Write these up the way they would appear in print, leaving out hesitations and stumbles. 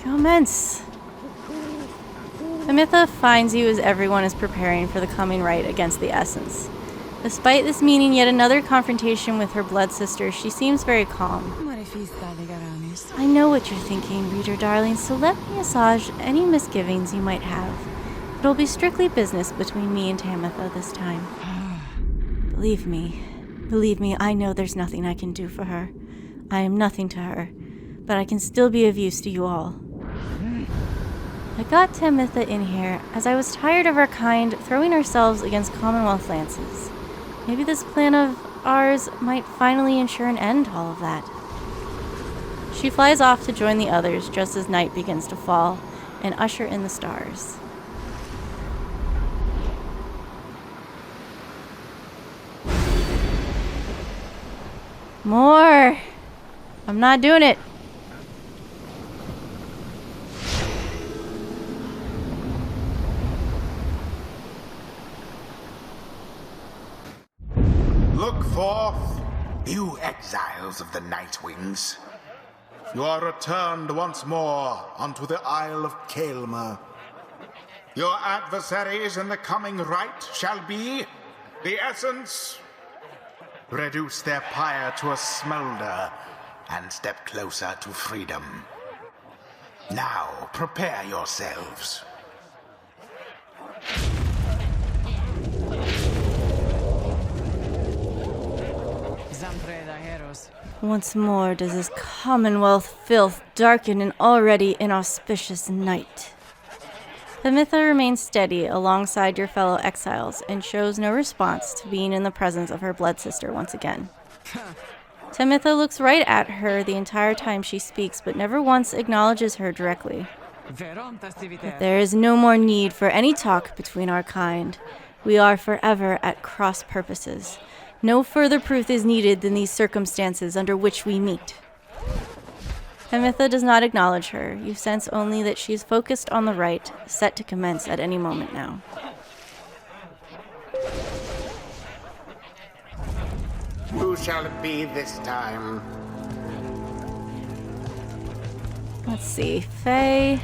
Commence! Amitha finds you as everyone is preparing for the coming rite against the essence. Despite this meaning yet another confrontation with her blood sister, she seems very calm. I know what you're thinking, reader darling, so let me assuage any misgivings you might have. It'll be strictly business between me and Tamitha this time. Believe me, I know there's nothing I can do for her. I am nothing to her, but I can still be of use to you all. I got Tamitha in here as I was tired of our kind throwing ourselves against Commonwealth lances. Maybe this plan of ours might finally ensure an end to all of that. She flies off to join the others just as night begins to fall and usher in the stars. More! I'm not doing it. Look forth, you exiles of the Night Wings. You are returned once more unto the Isle of Kaelma. Your adversaries in the coming rite shall be the Essence. Reduce their pyre to a smolder and step closer to freedom. Now, prepare yourselves. Once more does this Commonwealth filth darken an already inauspicious night. Tamitha remains steady alongside your fellow exiles and shows no response to being in the presence of her blood sister once again. Tamitha looks right at her the entire time she speaks, but never once acknowledges her directly. But there is no more need for any talk between our kind. We are forever at cross purposes. No further proof is needed than these circumstances under which we meet. Tamitha does not acknowledge her. You sense only that she is focused on the rite, set to commence at any moment now. Who shall it be this time? Let's see. Faye.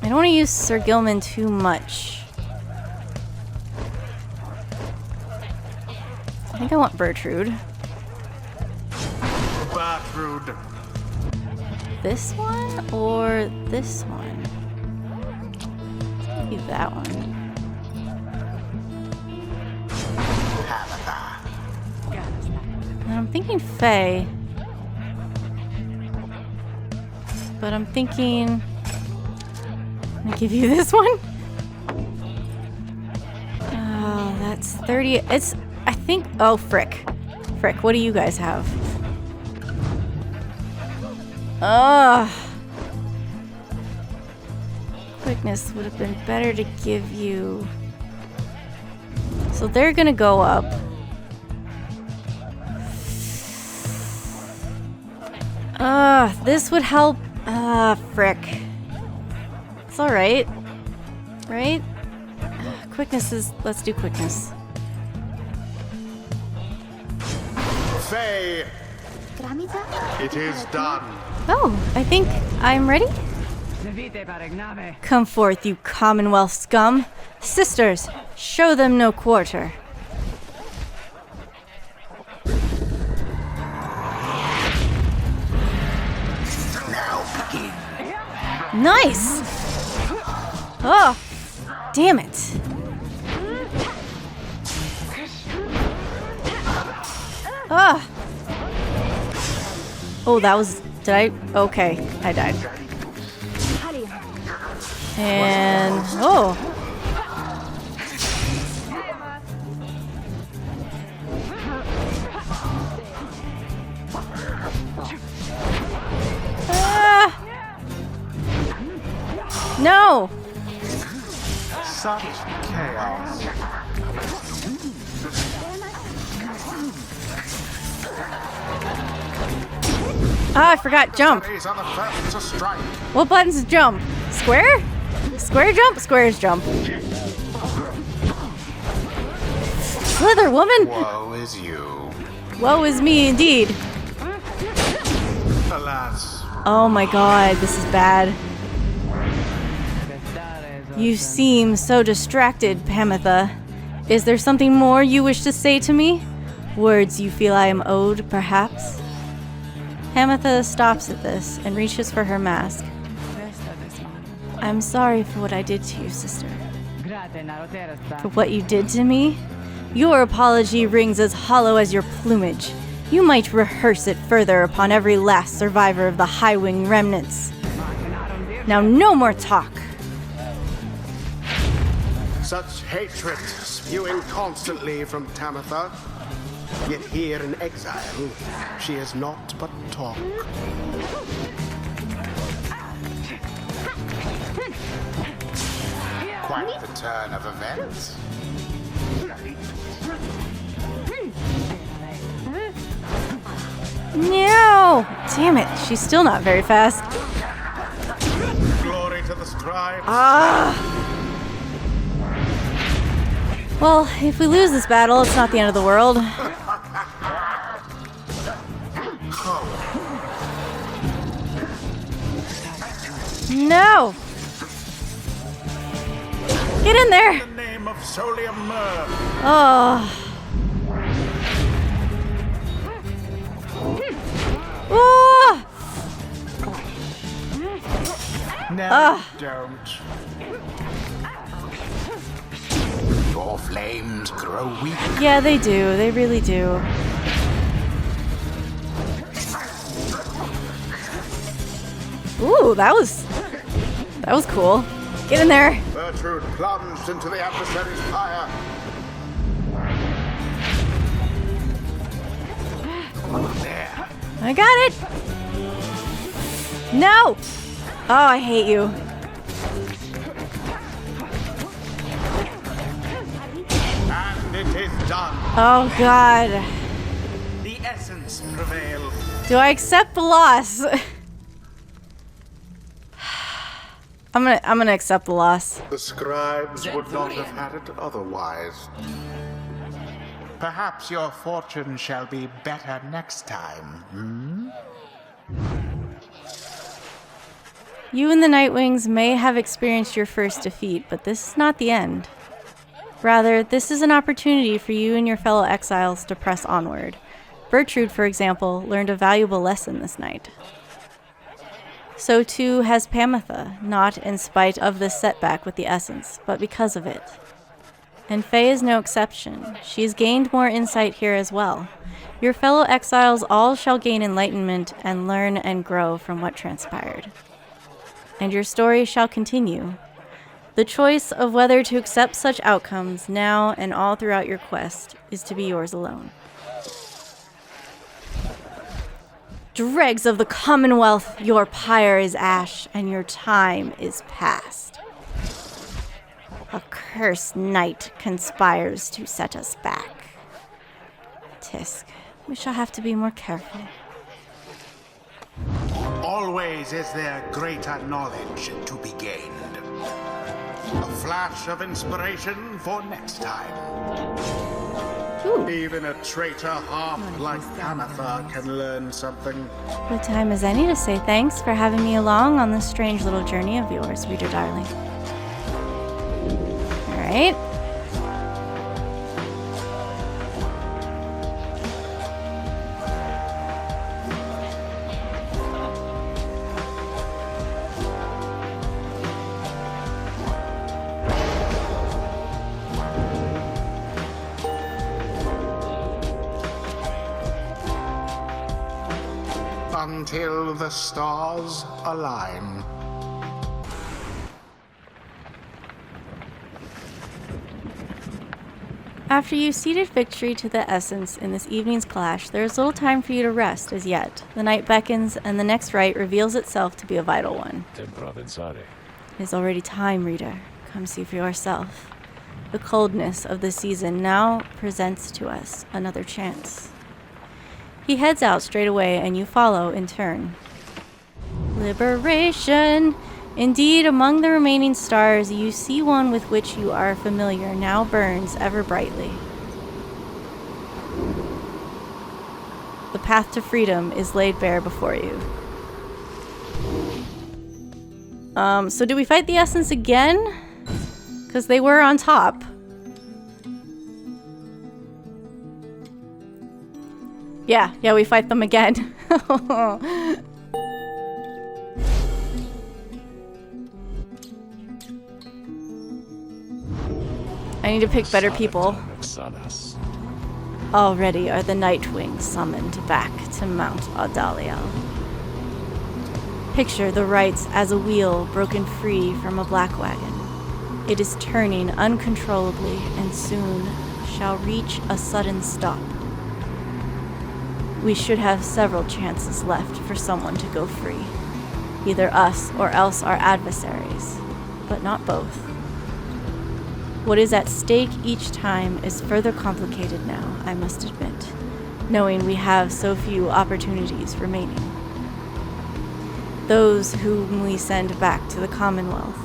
I don't want to use Sir Gilman too much. I think I want Bertrude. Bertrude. This one or this one? Maybe that one. And I'm thinking Faye. But I'm thinking... I'm gonna give you this one. Oh, that's 30. It's... I think... Oh, frick. Frick, what do you guys have? Ugh. Quickness would have been better to give you... So they're gonna go up. This would help. Frick. It's alright. Right? Quickness is... Let's do quickness. Faye, it is done. Oh, I think I'm ready. Come forth, you Commonwealth scum. Sisters, show them no quarter. Now begin. Nice! Oh, damn it. Ah! Oh, that was... Did I... Okay, I died. And... Oh! Ah! No! Such chaos. Ah, I forgot jump. These are the first to strike. What buttons jump? Square? Square jump? Squares jump. Slither, woman! Woe is you. Woe is me indeed. A Alas. Oh my god, this is bad. You seem so distracted, Pamitha. Is there something more you wish to say to me? Words you feel I am owed, perhaps? Pamitha stops at this and reaches for her mask. I'm sorry for what I did to you, sister. For what you did to me? Your apology rings as hollow as your plumage. You might rehearse it further upon every last survivor of the High-Wing remnants. Now no more talk. Such hatred spewing constantly from Tamitha. Yet here in exile, she is naught but talk. Quite the turn of events. No! Damn it, she's still not very fast. Glory to the scribes. Well, if we lose this battle, it's not the end of the world. No! Get in there! In the name of Solium Myrrh. Oh. Oh! No, don't. Your flames grow weak. Yeah, they do. They really do. Ooh, that was cool. Get in there. Gertrude plunged into the adversary's pyre. There. I got it. No. Oh, I hate you. And it is done. Oh God. The essence prevails. Do I accept the loss? I'm gonna accept the loss. The scribes would not have had it otherwise. Perhaps your fortune shall be better next time, You and the Nightwings may have experienced your first defeat, but this is not the end. Rather, this is an opportunity for you and your fellow exiles to press onward. Gertrude, for example, learned a valuable lesson this night. So too has Pamitha, not in spite of this setback with the essence, but because of it. And Faye is no exception. She's gained more insight here as well. Your fellow exiles all shall gain enlightenment and learn and grow from what transpired. And your story shall continue. The choice of whether to accept such outcomes now and all throughout your quest is to be yours alone. Dregs of the Commonwealth, your pyre is ash, and your time is past. A cursed night conspires to set us back. Tisk, we shall have to be more careful. Always is there greater knowledge to be gained. A flash of inspiration for next time. Ooh. Even a traitor harp like Pamitha can learn something. What time is any to say thanks for having me along on this strange little journey of yours, reader darling. Alright. Until the stars align. After you ceded victory to the Essence in this evening's clash, there is little time for you to rest as yet. The night beckons, and the next rite reveals itself to be a vital one. It is already time, reader. Come see for yourself. The coldness of the season now presents to us another chance. He heads out straight away, and you follow in turn. Liberation! Indeed, among the remaining stars, you see one with which you are familiar now burns ever brightly. The path to freedom is laid bare before you. So do we fight the Essence again? Because they were on top. Yeah, we fight them again. I need to pick better people. Already are the Nightwings summoned back to Mount Audaliel. Picture the Rites as a wheel broken free from a black wagon. It is turning uncontrollably and soon shall reach a sudden stop. We should have several chances left for someone to go free. Either us or else our adversaries, but not both. What is at stake each time is further complicated now, I must admit, knowing we have so few opportunities remaining. Those whom we send back to the Commonwealth,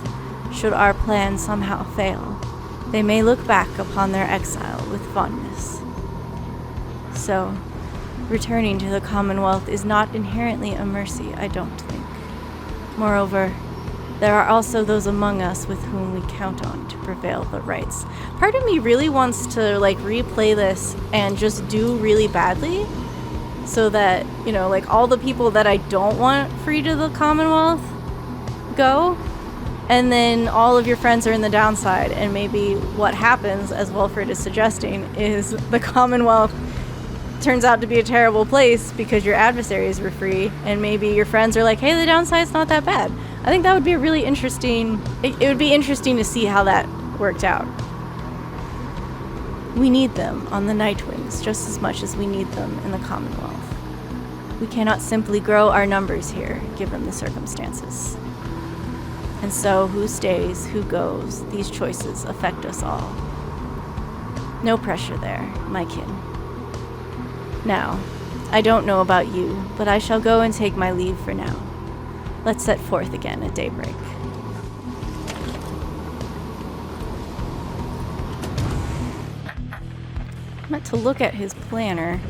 should our plan somehow fail, they may look back upon their exile with fondness. So, returning to the Commonwealth is not inherently a mercy, I don't think. Moreover, there are also those among us with whom we count on to prevail the Rites. Part of me really wants to replay this and just do really badly so that, all the people that I don't want free to the Commonwealth go, and then all of your friends are in the downside, and maybe what happens, as Wilfred is suggesting, is the Commonwealth turns out to be a terrible place because your adversaries were free, and maybe your friends are like, hey, the downside's not that bad. I think that would be a really interesting... It would be interesting to see how that worked out. We need them on the Nightwings just as much as we need them in the Commonwealth. We cannot simply grow our numbers here, given the circumstances. And so, who stays, who goes, these choices affect us all. No pressure there, my kin. Now, I don't know about you, but I shall go and take my leave for now. Let's set forth again at daybreak. I meant to look at his planner.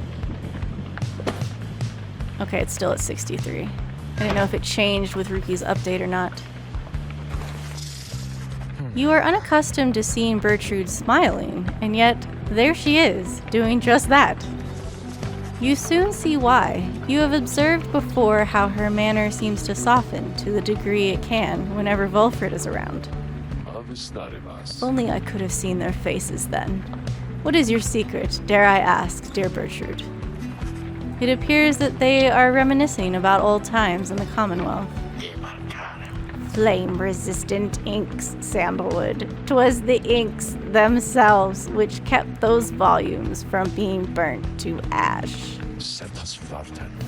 Okay, it's still at 63. I didn't know if it changed with Ruki's update or not. You are unaccustomed to seeing Bertrude smiling, and yet there she is, doing just that. You soon see why. You have observed before how her manner seems to soften to the degree it can whenever Wilfred is around. If only I could have seen their faces then. What is your secret, dare I ask, dear Bertrude? It appears that they are reminiscing about old times in the Commonwealth. Flame-resistant inks, Sandalwood. 'Twas the inks themselves which kept those volumes from being burnt to ash.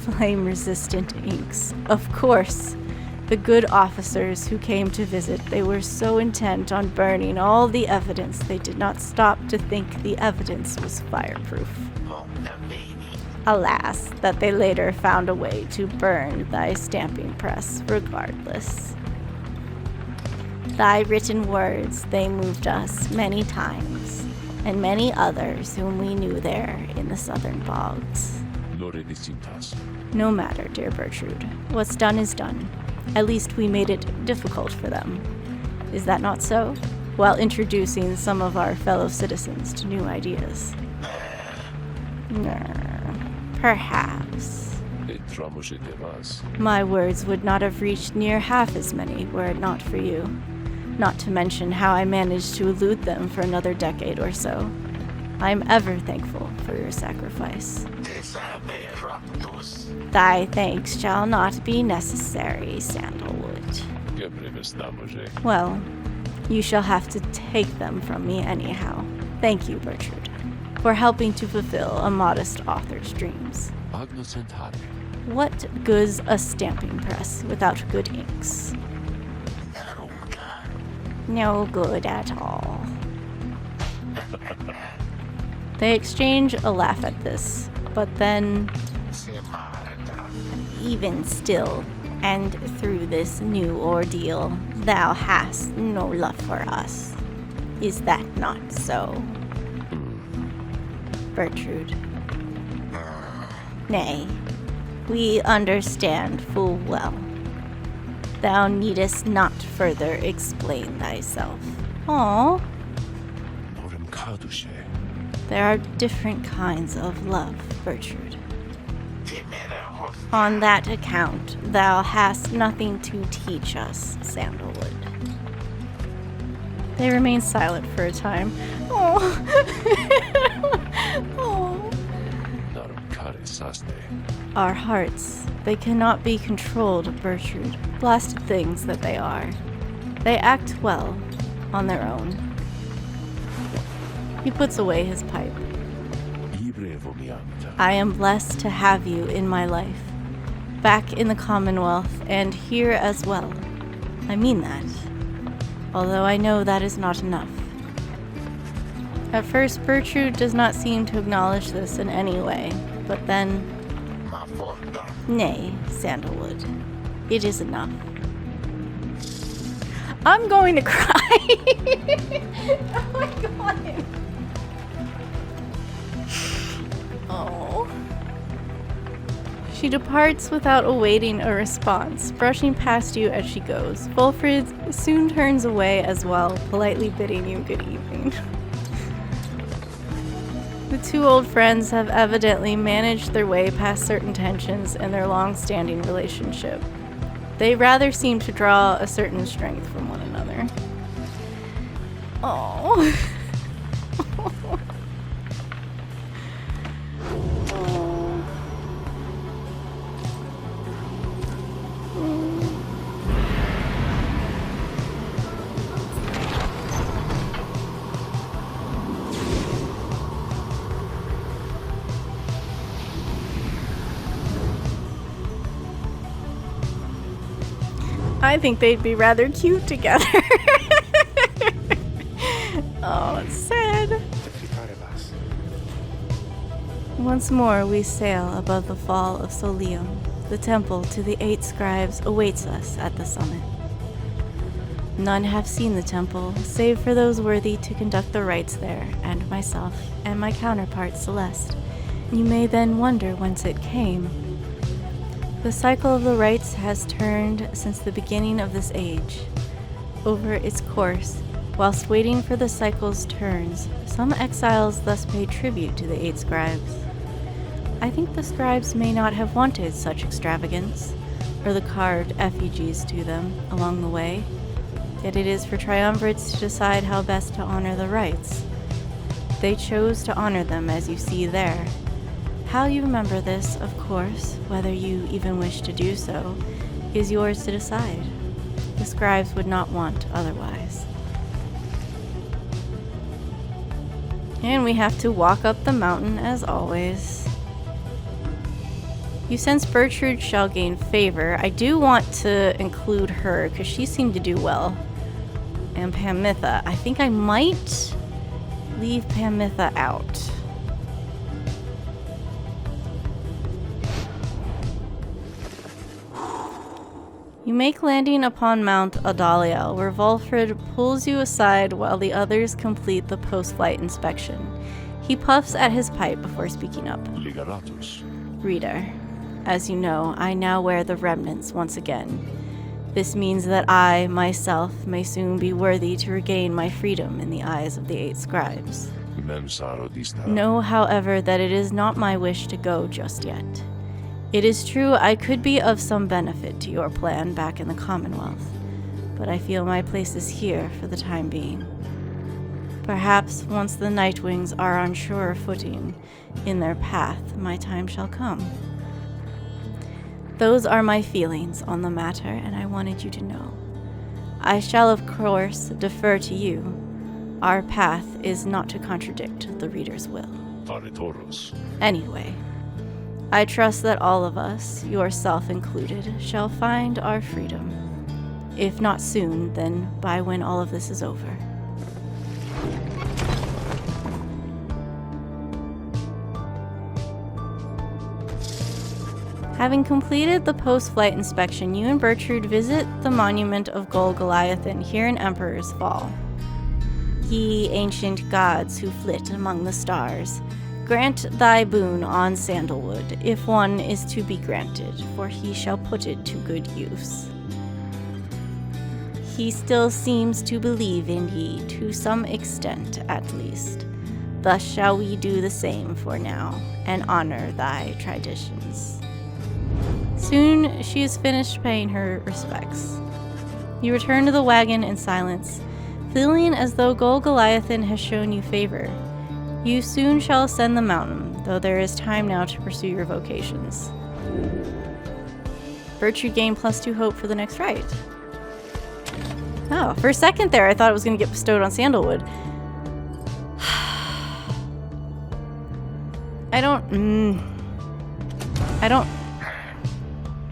Flame-resistant inks. Of course. The good officers who came to visit, they were so intent on burning all the evidence they did not stop to think the evidence was fireproof. Alas, that they later found a way to burn thy stamping press regardless. Thy written words, they moved us many times, and many others whom we knew there in the southern bogs. No matter, dear Bertrude. What's done is done. At least we made it difficult for them. Is that not so? While introducing some of our fellow citizens to new ideas. Perhaps. My words would not have reached near half as many were it not for you. Not to mention how I managed to elude them for another decade or so. I am ever thankful for your sacrifice. Thy thanks shall not be necessary, Sandalwood. Well, you shall have to take them from me anyhow. Thank you, Bertrude, for helping to fulfill a modest author's dreams. What good's a stamping press without good inks? No good at all. They exchange a laugh at this, but then, even still, and through this new ordeal, thou hast no love for us. Is that not so? Bertrude. Nay, we understand full well Thou needest not further explain thyself. Aww. There are different kinds of love, Bertrude. On that account, thou hast nothing to teach us, Sandalwood. They remain silent for a time. Oh. Oh. Our hearts, they cannot be controlled, Bertrude. Blasted things that they are. They act well on their own. He puts away his pipe. I am blessed to have you in my life, back in the Commonwealth, and here as well. I mean that, although I know that is not enough. At first, Bertrude does not seem to acknowledge this in any way, but then... Nay, Sandalwood, it is enough. I'm going to cry! Oh my god! Oh. She departs without awaiting a response, brushing past you as she goes. Wolfrid soon turns away as well, politely bidding you good evening. The two old friends have evidently managed their way past certain tensions in their long-standing relationship. They rather seem to draw a certain strength from one another. Oh. I think they'd be rather cute together. Oh, it's sad. Once more we sail above the fall of Solium. The temple to the 8 scribes awaits us at the summit. None have seen the temple, save for those worthy to conduct the rites there, and myself, and my counterpart Celeste. You may then wonder whence it came. The cycle of the rites has turned since the beginning of this age. Over its course, whilst waiting for the cycle's turns, some exiles thus pay tribute to the 8 scribes. I think the scribes may not have wanted such extravagance, or the carved effigies to them along the way, yet it is for triumvirates to decide how best to honor the rites. They chose to honor them as you see there. How you remember this, of course, whether you even wish to do so, is yours to decide. The scribes would not want otherwise. And we have to walk up the mountain as always. You sense Bertrude shall gain favor. I do want to include her because she seemed to do well. And Pamitha. I think I might leave Pamitha out. You make landing upon Mount Adaliel, where Wolfrid pulls you aside while the others complete the post-flight inspection. He puffs at his pipe before speaking up. Reader, as you know, I now wear the remnants once again. This means that I, myself, may soon be worthy to regain my freedom in the eyes of the 8 scribes. Know, however, that it is not my wish to go just yet. It is true I could be of some benefit to your plan back in the Commonwealth, but I feel my place is here for the time being. Perhaps once the Nightwings are on surer footing in their path, my time shall come. Those are my feelings on the matter, and I wanted you to know. I shall, of course, defer to you. Our path is not to contradict the reader's will. Anyway, I trust that all of us, yourself included, shall find our freedom. If not soon, then by when all of this is over. Having completed the post-flight inspection, you and Bertrude visit the monument of Gol Goliathan here in Emperor's Fall. Ye ancient gods who flit among the stars, grant thy boon on Sandalwood, if one is to be granted, for he shall put it to good use. he still seems to believe in ye, to some extent at least. Thus shall we do the same for now, and honor thy traditions. Soon she is finished paying her respects. You return to the wagon in silence, feeling as though Gol Goliathan has shown you favor. You soon shall ascend the mountain, though there is time now to pursue your vocations. Bertrude gained +2 hope for the next rite. Oh, for a second there I thought it was going to get bestowed on Sandalwood. I don't...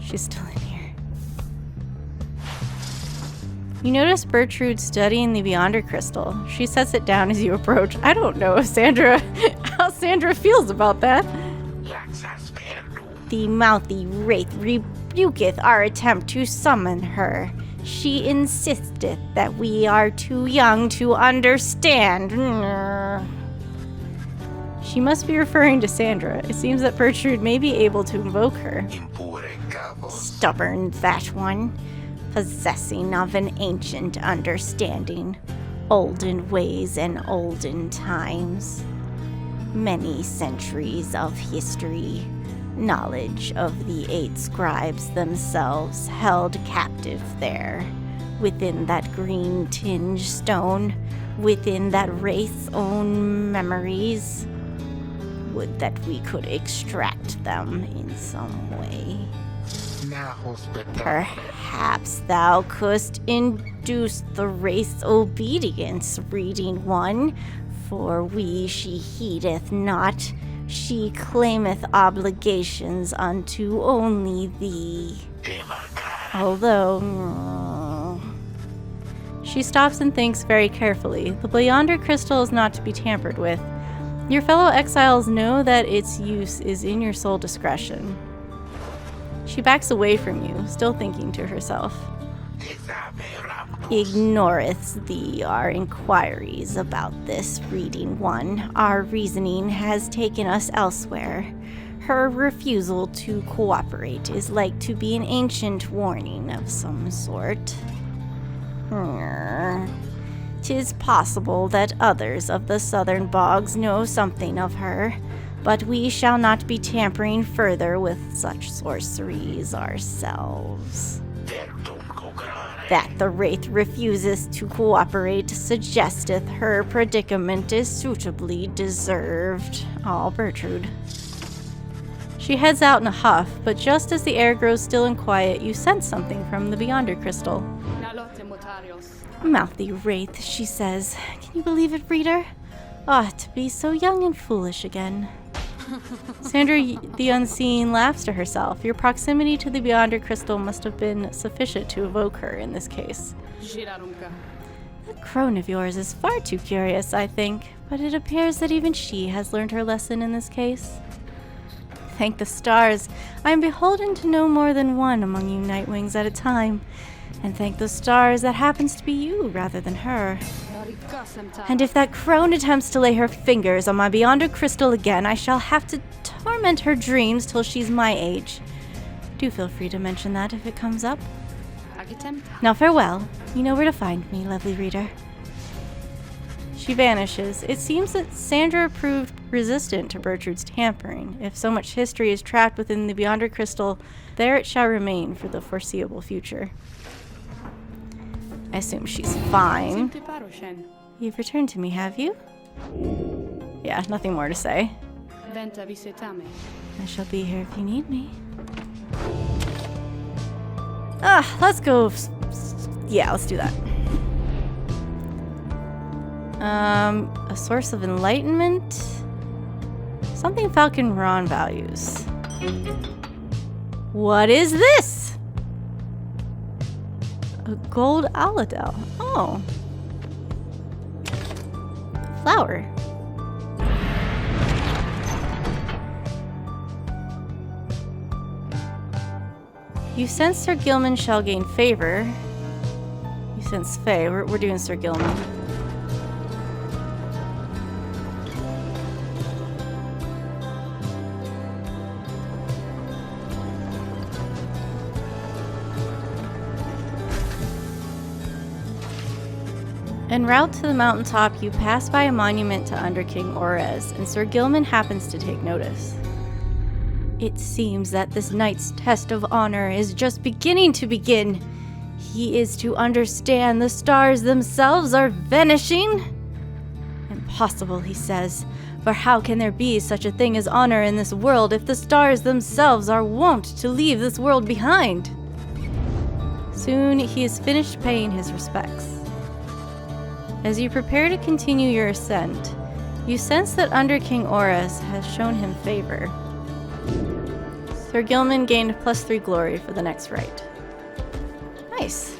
She's still in here. You notice Bertrude studying the Beyonder crystal. She sets it down as you approach. I don't know if how Sandra feels about that. The mouthy wraith rebuketh our attempt to summon her. She insisteth that we are too young to understand. She must be referring to Sandra. It seems that Bertrude may be able to invoke her. Stubborn, that one. Possessing of an ancient understanding. Olden ways and olden times. Many centuries of history. Knowledge of the 8 scribes themselves held captive there. Within that green tinge stone. Within that wraith's own memories. Would that we could extract them in some way. Perhaps thou couldst induce the wraith's obedience, reading one, for we she heedeth not, she claimeth obligations unto only thee. Although... She stops and thinks very carefully. The Beyonder crystal is not to be tampered with. Your fellow exiles know that its use is in your sole discretion. She backs away from you, still thinking to herself. Ignoreth thee our inquiries about this, reading one. Our reasoning has taken us elsewhere. Her refusal to cooperate is like to be an ancient warning of some sort. 'Tis possible that others of the southern bogs know something of her, but we shall not be tampering further with such sorceries ourselves. That the wraith refuses to cooperate suggesteth her predicament is suitably deserved. Oh, Bertrude. She heads out in a huff, but just as the air grows still and quiet, you sense something from the Beyonder crystal. Mouthy wraith, she says. Can you believe it, reader? Ah, to be so young and foolish again. Sandra the Unseen laughs to herself. Your proximity to the Beyonder crystal must have been sufficient to evoke her in this case. That crone of yours is far too curious, I think, but it appears that even she has learned her lesson in this case. Thank the stars, I am beholden to no more than one among you Nightwings at a time. And thank the stars that happens to be you rather than her. And if that crone attempts to lay her fingers on my Beyonder crystal again, I shall have to torment her dreams till she's my age. Do feel free to mention that if it comes up. Now farewell. You know where to find me, lovely reader. She vanishes. It seems that Sandra proved resistant to Bertrude's tampering. If so much history is trapped within the Beyonder crystal, there it shall remain for the foreseeable future. I assume she's fine. You've returned to me, have you? Yeah, nothing more to say. I shall be here if you need me. Let's go. Yeah, let's do that. A source of enlightenment? Something Falcon Ron values. What is this? A gold aladel. Oh. Flower. You sense Sir Gilman shall gain favor. You sense Faye. We're doing Sir Gilman. En route to the mountaintop, you pass by a monument to Under King Orez, and Sir Gilman happens to take notice. It seems that this knight's test of honor is just beginning to begin. He is to understand the stars themselves are vanishing. Impossible, he says, for how can there be such a thing as honor in this world if the stars themselves are wont to leave this world behind? Soon he is finished paying his respects. As you prepare to continue your ascent, you sense that Under King Orez has shown him favor. Sir Gilman gained +3 glory for the next rite. Nice.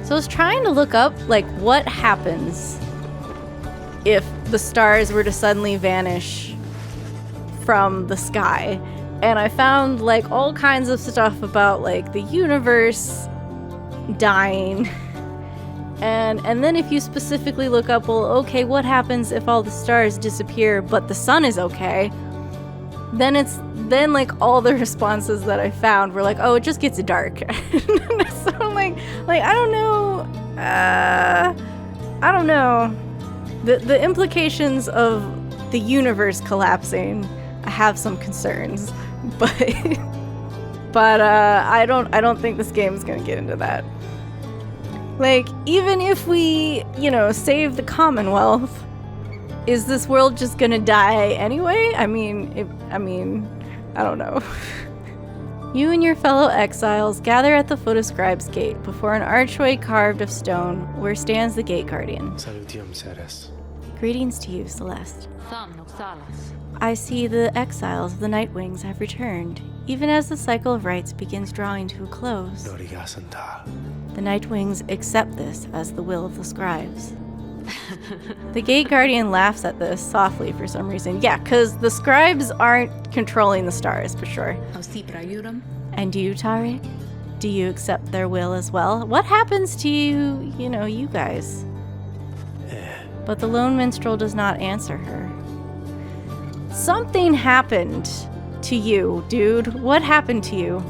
So I was trying to look up, like, what happens if the stars were to suddenly vanish from the sky. And I found, like, all kinds of stuff about, like, the universe dying. And then if you specifically look up, well, okay, what happens if all the stars disappear but the sun is okay? Then like all the responses that I found were like, oh, it just gets dark. So I'm like I don't know. The implications of the universe collapsing, I have some concerns, but I don't think this game is gonna get into that. Like, even if we, save the Commonwealth, is this world just gonna die anyway? I mean, I don't know. You and your fellow exiles gather at the foot of Scribe's Gate before an archway carved of stone where stands the Gate Guardian. Salutium, Ceres. Greetings to you, Celeste. I see the exiles of the Nightwings have returned, even as the cycle of rites begins drawing to a close. The Nightwings accept this as the will of the scribes. The Gate Guardian laughs at this softly for some reason. Yeah, because the scribes aren't controlling the stars, for sure. And you, Tarek? Do you accept their will as well? What happens to you, you guys? But the lone minstrel does not answer her. Something happened to you, dude. What happened to you?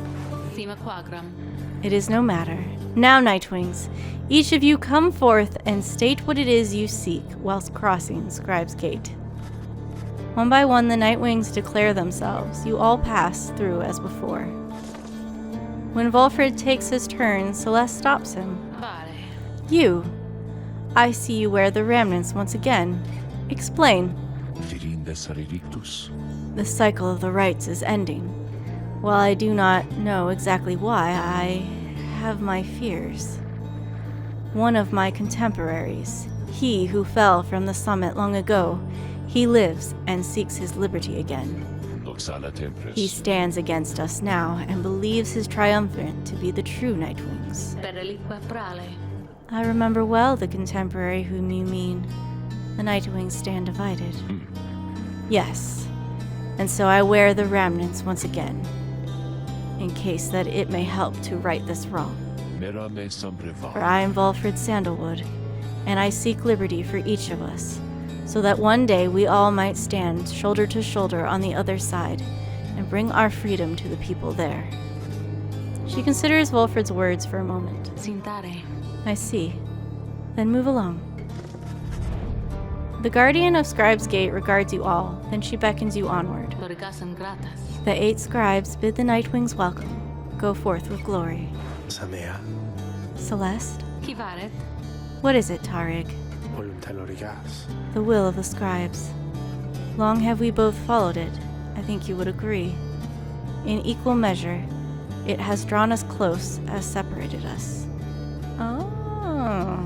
It is no matter. Now, Nightwings, each of you come forth and state what it is you seek whilst crossing Scribe's Gate. One by one, the Nightwings declare themselves. You all pass through as before. When Volfred takes his turn, Celeste stops him. You. I see you wear the remnants once again. Explain. The cycle of the rites is ending. While I do not know exactly why, I have my fears. One of my contemporaries, he who fell from the summit long ago, he lives and seeks his liberty again. He stands against us now and believes his triumvirate to be the true Nightwings. I remember well the contemporary whom you mean. The Nightwings stand divided. Yes, and so I wear the remnants once again, in case that it may help to right this wrong. For I am Volfred Sandalwood, and I seek liberty for each of us, so that one day we all might stand shoulder to shoulder on the other side and bring our freedom to the people there. She considers Volfred's words for a moment. I see. Then move along. The Guardian of Scribe's Gate regards you all, then she beckons you onward. The 8 scribes bid the Nightwings welcome. Go forth with glory. Celeste? What is it, Tarek? The will of the scribes. Long have we both followed it. I think you would agree. In equal measure, it has drawn us close as separated us. Oh.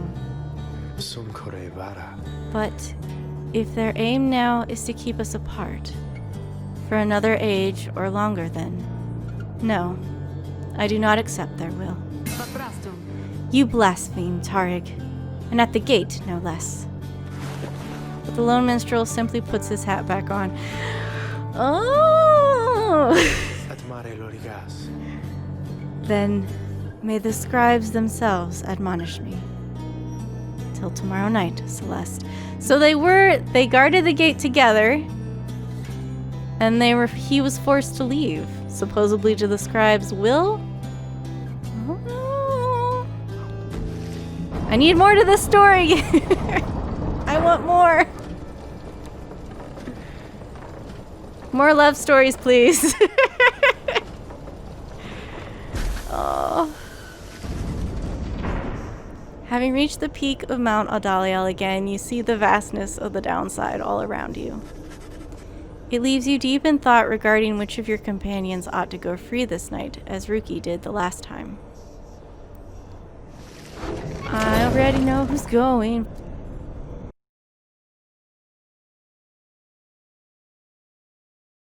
But if their aim now is to keep us apart, for another age or longer then, no, I do not accept their will. You blaspheme, Tarek, and at the gate, no less. But the lone minstrel simply puts his hat back on. Oh! Then may the scribes themselves admonish me. Till tomorrow night, Celeste. So they guarded the gate together, and he was forced to leave, supposedly to the scribes' will? Oh. I need more to this story. I want more. More love stories, please. Oh. Having reached the peak of Mount Adaliel again, you see the vastness of the downside all around you. It leaves you deep in thought regarding which of your companions ought to go free this night, as Ruki did the last time. I already know who's going